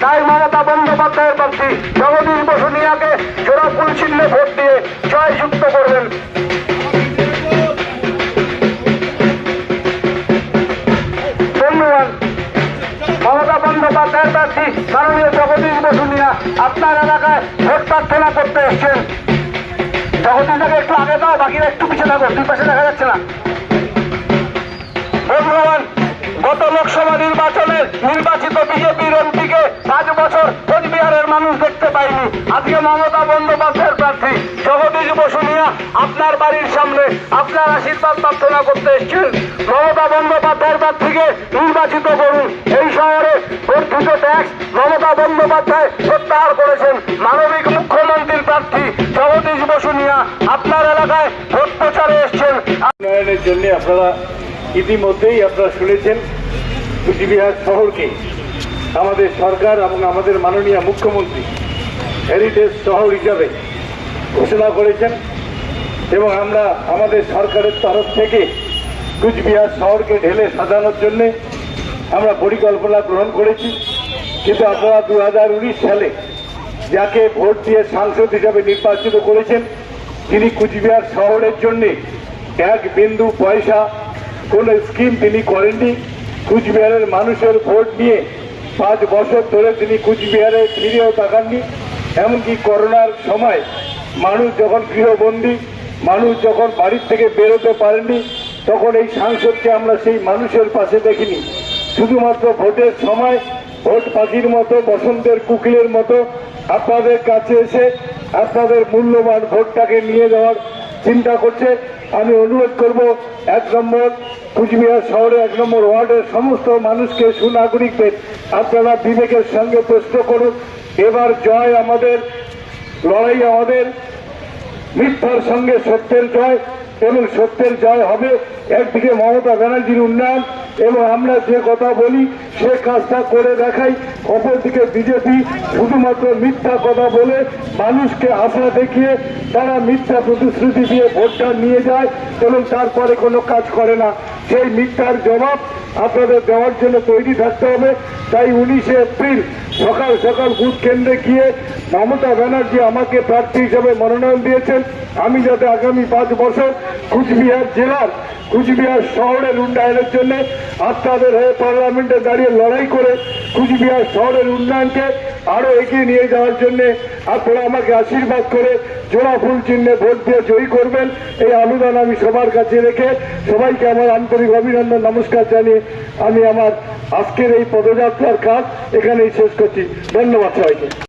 তাই মমতা বন্দ্যোপাধ্যায়ের প্রার্থী জগদীশ বসুনিয়াকে জোড়া ফুল চিহ্নে ভোট দিয়ে জয়যুক্ত করবেন। ধন্যবাদ। মমতা বন্দ্যোপাধ্যায়ের প্রার্থী মাননীয় জগদীশ বসুনিয়া আপনার এলাকায় ভোট প্রার্থনা করতে এসছেন। জগদীশকে একটু আগে দাও, বাকিরা একটু পিছিয়ে থাকো, দুই পাশে দেখা যাচ্ছে না। ধন্যবাদ। গত লোকসভা নির্বাচনের নির্বাচিত বিজেপির এমপিকে 5 বছর কোচবিহারের মানুষ দেখতে পায়নি। আজকে মমতা বন্দ্যোপাধ্যায়ের প্রার্থী জগদীশ বসুনিয়া আপনার বাড়ির সামনে আপনার আশীর্বাদ প্রার্থনা করতে এসছেন। মমতা বন্দ্যোপাধ্যায়ের প্রার্থীকে নির্বাচিত করুন। এই শহরে বর্ধিত ট্যাক্স মমতা বন্দ্যোপাধ্যায় প্রত্যাহার করেছেন। মানবিক মুখ্যমন্ত্রীর প্রার্থী জগদীশ বসুনিয়া আপনার এলাকায় ভোট প্রচারে এসছেন। উন্নয়নের জন্য আপনারা ইতিমধ্যেই আপনারা শুনেছেন কুচবিহার শহরকে আমাদের সরকার এবং আমাদের মাননীয় মুখ্যমন্ত্রী হেরিটেজ শহর হিসাবে ঘোষণা করেছেন এবং আমরা আমাদের সরকারের তরফ থেকে কুচবিহার শহরকে ঢেলে সাজানোর জন্যে আমরা পরিকল্পনা গ্রহণ করেছি। কিন্তু আপনারা 2019 সালে যাকে ভোট দিয়ে সাংসদ হিসাবে নির্বাচিত করেছেন তিনি কুচবিহার শহরের জন্যে 1 বিন্দু পয়সা কোন স্কিম তিনি করেননি। কুচবিহারের মানুষের ভোট নিয়ে 5 বছর ধরে তিনি কুচবিহারে ফিরেও তাকাননি। এমনকি করোনার সময় মানুষ যখন গৃহবন্দী, মানুষ যখন বাড়ির থেকে বেরোতে পারেননি, তখন এই সাংসদকে আমরা সেই মানুষের পাশে দেখিনি। শুধুমাত্র ভোটের সময় ভোট পাখির মতো, বসন্তের কুকিলের মতো আপনাদের কাছে এসে আপনাদের মূল্যবান ভোটটাকে নিয়ে যাওয়ার চিন্তা করছে। আমি অনুরোধ করব 1 নম্বর কুচবিহার শহরে 1 নম্বর ওয়ার্ডের সমস্ত মানুষকে, সুনাগরিকদের আপনারা বিবেকের সঙ্গে প্রশ্ন করুন। এবার জয় আমাদের, লড়াই আমাদের, মিথ্যার সঙ্গে সত্যের জয় এবং সত্যের জয় হবে। একদিকে মমতা ব্যানার্জির উন্নয়ন এবং আমরা যে কথা বলি সে কাজটা করে দেখাই, অপরদিকে বিজেপি শুধুমাত্র মিথ্যা কথা বলে মানুষকে আশা দেখিয়ে তারা মিথ্যা প্রতিশ্রুতি দিয়ে ভোটটা নিয়ে যায় এবং তারপরে কোনো কাজ করে না। সেই মিথ্যার জবাব আপনাদের দেওয়ার জন্য তৈরি থাকতে হবে। তাই 19 এপ্রিল সকাল সকাল বুথ কেন্দ্রে গিয়ে মমতা ব্যানার্জি আমাকে প্রার্থী হিসেবে মনোনয়ন দিয়েছেন। আমি যাতে আগামী 5 বছর কুচবিহার জেলার, কুচবিহার শহরের উন্নয়নের জন্য আপনাদের হয়ে পার্লামেন্টে দাঁড়িয়ে লড়াই করে কুচবিহার শহরের উন্নয়নকে আরো এগিয়ে নিয়ে যাওয়ার জন্য আপনারা আমাকে আশীর্বাদ করে জোড়া ফুল চিহ্নে ভোট দিয়ে জয়ী করবেন, এই আবেদন আমি সবার কাছে রেখে সবাইকে আমার আন্তরিক অভিনন্দন, নমস্কার জানিয়ে আমি আমার আজকের এই পদযাত্রার কাজ এখানেই শেষ করছি। ধন্যবাদ সবাইকে।